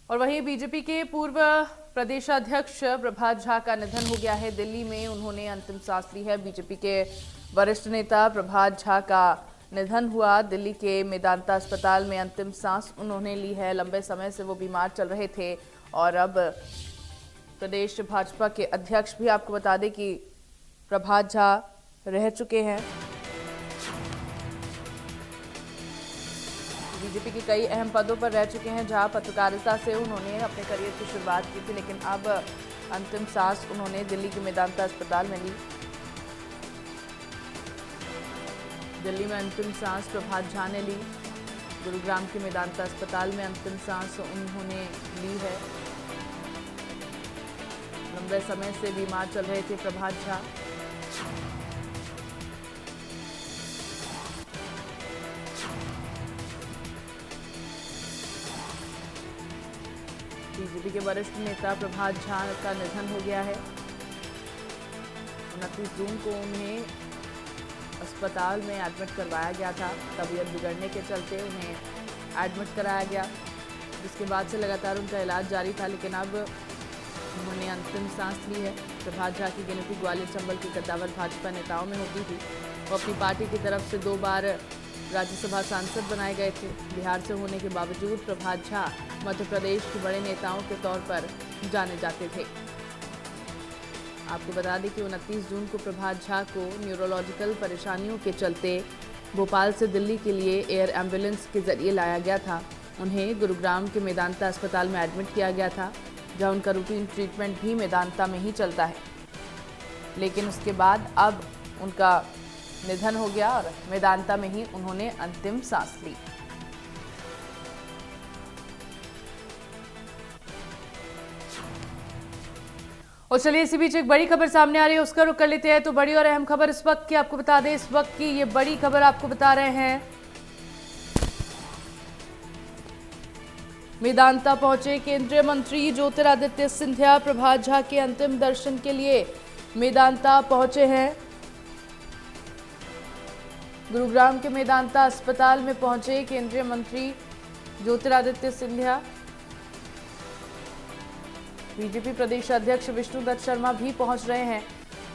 और वहीं बीजेपी के पूर्व प्रदेशाध्यक्ष प्रभात झा का निधन हो गया है। दिल्ली में उन्होंने अंतिम सांस ली है। बीजेपी के वरिष्ठ नेता प्रभात झा का निधन हुआ। दिल्ली के मेदांता अस्पताल में अंतिम सांस उन्होंने ली है। लंबे समय से वो बीमार चल रहे थे और अब प्रदेश भाजपा के अध्यक्ष भी आपको बता दें कि प्रभात झा रह चुके हैं। बीजेपी के कई अहम पदों पर रह चुके हैं, जहां पत्रकारिता से उन्होंने अपने करियर की शुरुआत की थी, लेकिन अब अंतिम सांस उन्होंने दिल्ली के मेदांता अस्पताल में ली। दिल्ली में अंतिम सांस प्रभात झा ने ली। गुरुग्राम के मेदांता अस्पताल में अंतिम सांस उन्होंने ली है। लंबे समय से बीमार चल रहे थे प्रभात झा। बीजेपी के वरिष्ठ नेता प्रभात झा का निधन हो गया है। 29 जून को उन्हें अस्पताल में एडमिट करवाया गया था। तबीयत बिगड़ने के चलते उन्हें एडमिट कराया गया, जिसके बाद से लगातार उनका इलाज जारी था, लेकिन अब उन्होंने अंतिम सांस ली है। प्रभात झा की गिनती ग्वालियर चंबल के कद्दावर भाजपा नेताओं में होती थी। वो अपनी पार्टी की तरफ से 2 बार राज्यसभा सांसद बनाए गए थे। बिहार से होने के बावजूद प्रभात झा मध्य प्रदेश के बड़े नेताओं के तौर पर जाने जाते थे। आपको बता दें कि 29 जून को प्रभात झा को न्यूरोलॉजिकल परेशानियों के चलते भोपाल से दिल्ली के लिए एयर एम्बुलेंस के जरिए लाया गया था। उन्हें गुरुग्राम के मेदांता अस्पताल में एडमिट किया गया था, जहां उनका रूटीन ट्रीटमेंट भी मेदांता में ही चलता है। लेकिन उसके बाद अब उनका निधन हो गया और मेदांता में ही उन्होंने अंतिम सांस ली। और चलिए इसी बीच एक बड़ी खबर सामने आ रही है, उसका रुख कर लेते हैं। तो बड़ी और अहम खबर इस वक्त की आपको बता दें, इस वक्त की ये बड़ी खबर आपको बता रहे हैं। मेदांता पहुंचे केंद्रीय मंत्री ज्योतिरादित्य सिंधिया। प्रभात झा के अंतिम दर्शन के लिए मेदांता पहुंचे हैं। गुरुग्राम के मेदांता अस्पताल में पहुंचे केंद्रीय मंत्री ज्योतिरादित्य सिंधिया। बीजेपी प्रदेश अध्यक्ष विष्णुदत्त शर्मा भी पहुंच रहे हैं।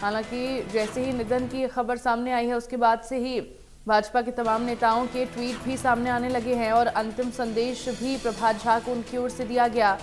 हालांकि जैसे ही निधन की खबर सामने आई है, उसके बाद से ही भाजपा के तमाम नेताओं के ट्वीट भी सामने आने लगे हैं और अंतिम संदेश भी प्रभात झा को उनकी ओर से दिया गया।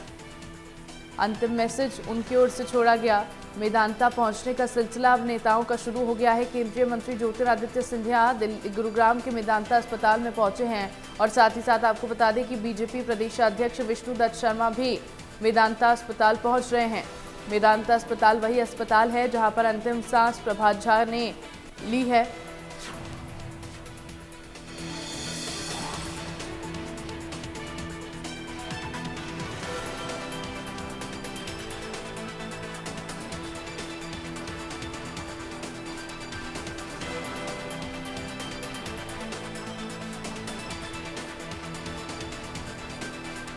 अंतिम मैसेज उनकी ओर से छोड़ा गया। मेदांता पहुंचने का सिलसिला अब नेताओं का शुरू हो गया है। केंद्रीय मंत्री ज्योतिरादित्य सिंधिया गुरुग्राम के मेदांता अस्पताल में पहुंचे हैं और साथ ही साथ आपको बता दें कि बीजेपी प्रदेश अध्यक्ष विष्णुदत्त शर्मा भी मेदांता अस्पताल पहुंच रहे हैं। मेदांता अस्पताल वही अस्पताल है जहां पर अंतिम सांस प्रभात झा ने ली है।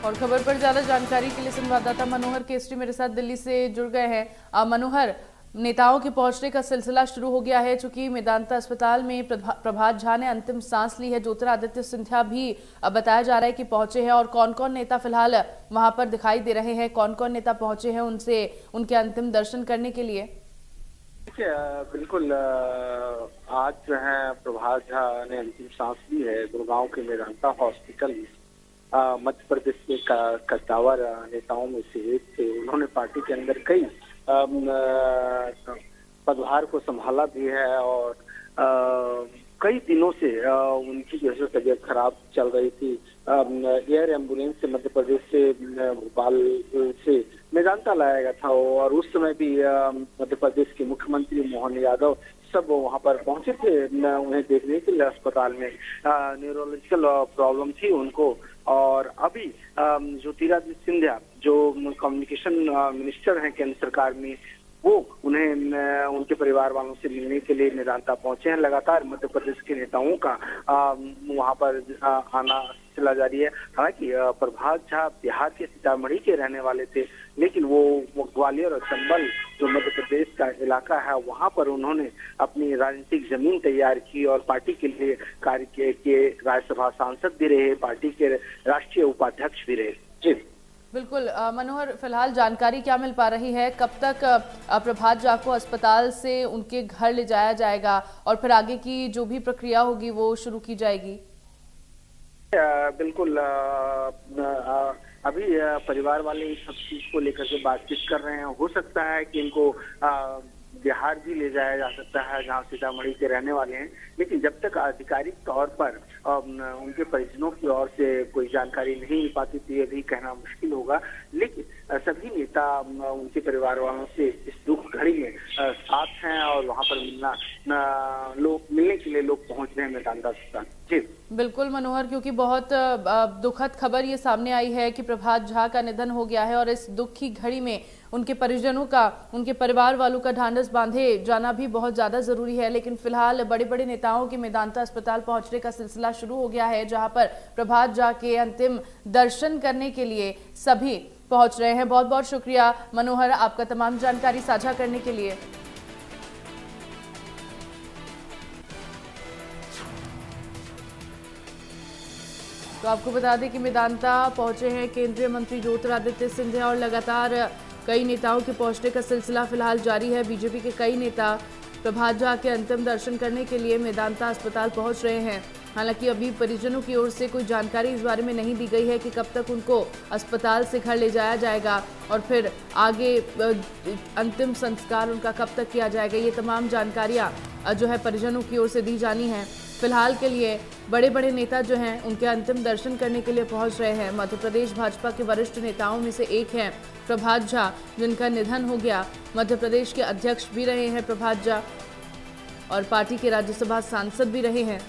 और खबर पर ज्यादा जानकारी के लिए संवाददाता मनोहर केसरी मेरे साथ दिल्ली से जुड़ गए हैं। मनोहर, नेताओं के पहुंचने का सिलसिला शुरू हो गया है। चूंकि मेदांता अस्पताल में प्रभात झा ने अंतिम सांस ली है, ज्योतिरादित्य सिंधिया भी बताया जा रहा है कि पहुंचे हैं। और कौन कौन नेता फिलहाल वहां पर दिखाई दे रहे हैं, कौन कौन नेता पहुंचे हैं उनसे उनके अंतिम दर्शन करने के लिए? बिल्कुल, आज जो है प्रभात झा ने अंतिम सांस ली है गुरुगांव के मेदांता हॉस्पिटल में। मध्य प्रदेश के कद्दावर नेताओं में से एक थे। उन्होंने पार्टी के अंदर कई पदभार को संभाला भी है और कई दिनों से उनकी जो है तबीयत खराब चल रही थी। एयर एम्बुलेंस से मध्य प्रदेश से भोपाल से मेदांता लाया गया था और उस समय भी मध्य प्रदेश के मुख्यमंत्री मोहन यादव सब वहां पर पहुंचे थे उन्हें देखने के लिए। अस्पताल में न्यूरोलॉजिकल प्रॉब्लम थी उनको। और अभी ज्योतिरादित्य सिंधिया जो कम्युनिकेशन मिनिस्टर हैं केंद्र सरकार में, वो उन्हें उनके परिवार वालों से मिलने के लिए मेदांता पहुंचे हैं। लगातार मध्य प्रदेश के नेताओं का वहां पर आना चला जारी है। हालांकि प्रभात झा बिहार के सीतामढ़ी के रहने वाले थे, लेकिन वो ग्वालियर और चंबल जो मध्य प्रदेश का इलाका है वहां पर उन्होंने अपनी राजनीतिक जमीन तैयार की और पार्टी के लिए कार्य किए। राज्यसभा सांसद भी रहे, पार्टी के राष्ट्रीय उपाध्यक्ष भी रहे। जी बिल्कुल मनोहर, फिलहाल जानकारी क्या मिल पा रही है, कब तक प्रभात झा को अस्पताल से उनके घर ले जाया जाएगा और फिर आगे की जो भी प्रक्रिया होगी वो शुरू की जाएगी? बिल्कुल अभी परिवार वाले इस सब चीज को लेकर के बातचीत कर रहे हैं। हो सकता है कि इनको बिहार भी ले जाया जा सकता है, जहां सीतामढ़ी के रहने वाले हैं, लेकिन जब तक आधिकारिक तौर पर उनके परिजनों की ओर से कोई जानकारी नहीं मिल पाती थी, अभी कहना मुश्किल होगा। लेकिन सभी नेता उनके परिवार वालों से इस दुख घड़ी में साथ हैं और वहां पर मिलने के लिए लोग पहुंच रहे हैं मैदान अस्पताल। जी बिल्कुल मनोहर, क्योंकि बहुत दुखद खबर ये सामने आई है कि प्रभात झा का निधन हो गया है और इस दुख की घड़ी में उनके परिजनों का, उनके परिवार वालों का ढांढस बांधे जाना भी बहुत ज्यादा जरूरी है। लेकिन फिलहाल बड़े बड़े नेताओं के मेदांता अस्पताल पहुंचने का सिलसिला शुरू हो गया है, जहां पर प्रभात झा के अंतिम दर्शन करने के लिए सभी पहुंच रहे हैं। बहुत बहुत शुक्रिया मनोहर, आपका तमाम जानकारी साझा करने के लिए। तो आपको बता दें कि मेदांता पहुंचे हैं केंद्रीय मंत्री ज्योतिरादित्य सिंधिया और लगातार कई नेताओं के पहुंचने का सिलसिला फिलहाल जारी है। बीजेपी के कई नेता प्रभात झा के अंतिम दर्शन करने के लिए मेदांता अस्पताल पहुंच रहे हैं। हालांकि अभी परिजनों की ओर से कोई जानकारी इस बारे में नहीं दी गई है कि कब तक उनको अस्पताल से घर ले जाया जाएगा और फिर आगे अंतिम संस्कार उनका कब तक किया जाएगा। ये तमाम जानकारियां जो है परिजनों की ओर से दी जानी है। फिलहाल के लिए बड़े बड़े नेता जो हैं उनके अंतिम दर्शन करने के लिए पहुंच रहे हैं। मध्य प्रदेश भाजपा के वरिष्ठ नेताओं में से एक हैं प्रभात झा, जिनका निधन हो गया। मध्य प्रदेश के अध्यक्ष भी रहे हैं प्रभात झा और पार्टी के राज्यसभा सांसद भी रहे हैं।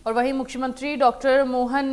और वहीं मुख्यमंत्री डॉक्टर मोहन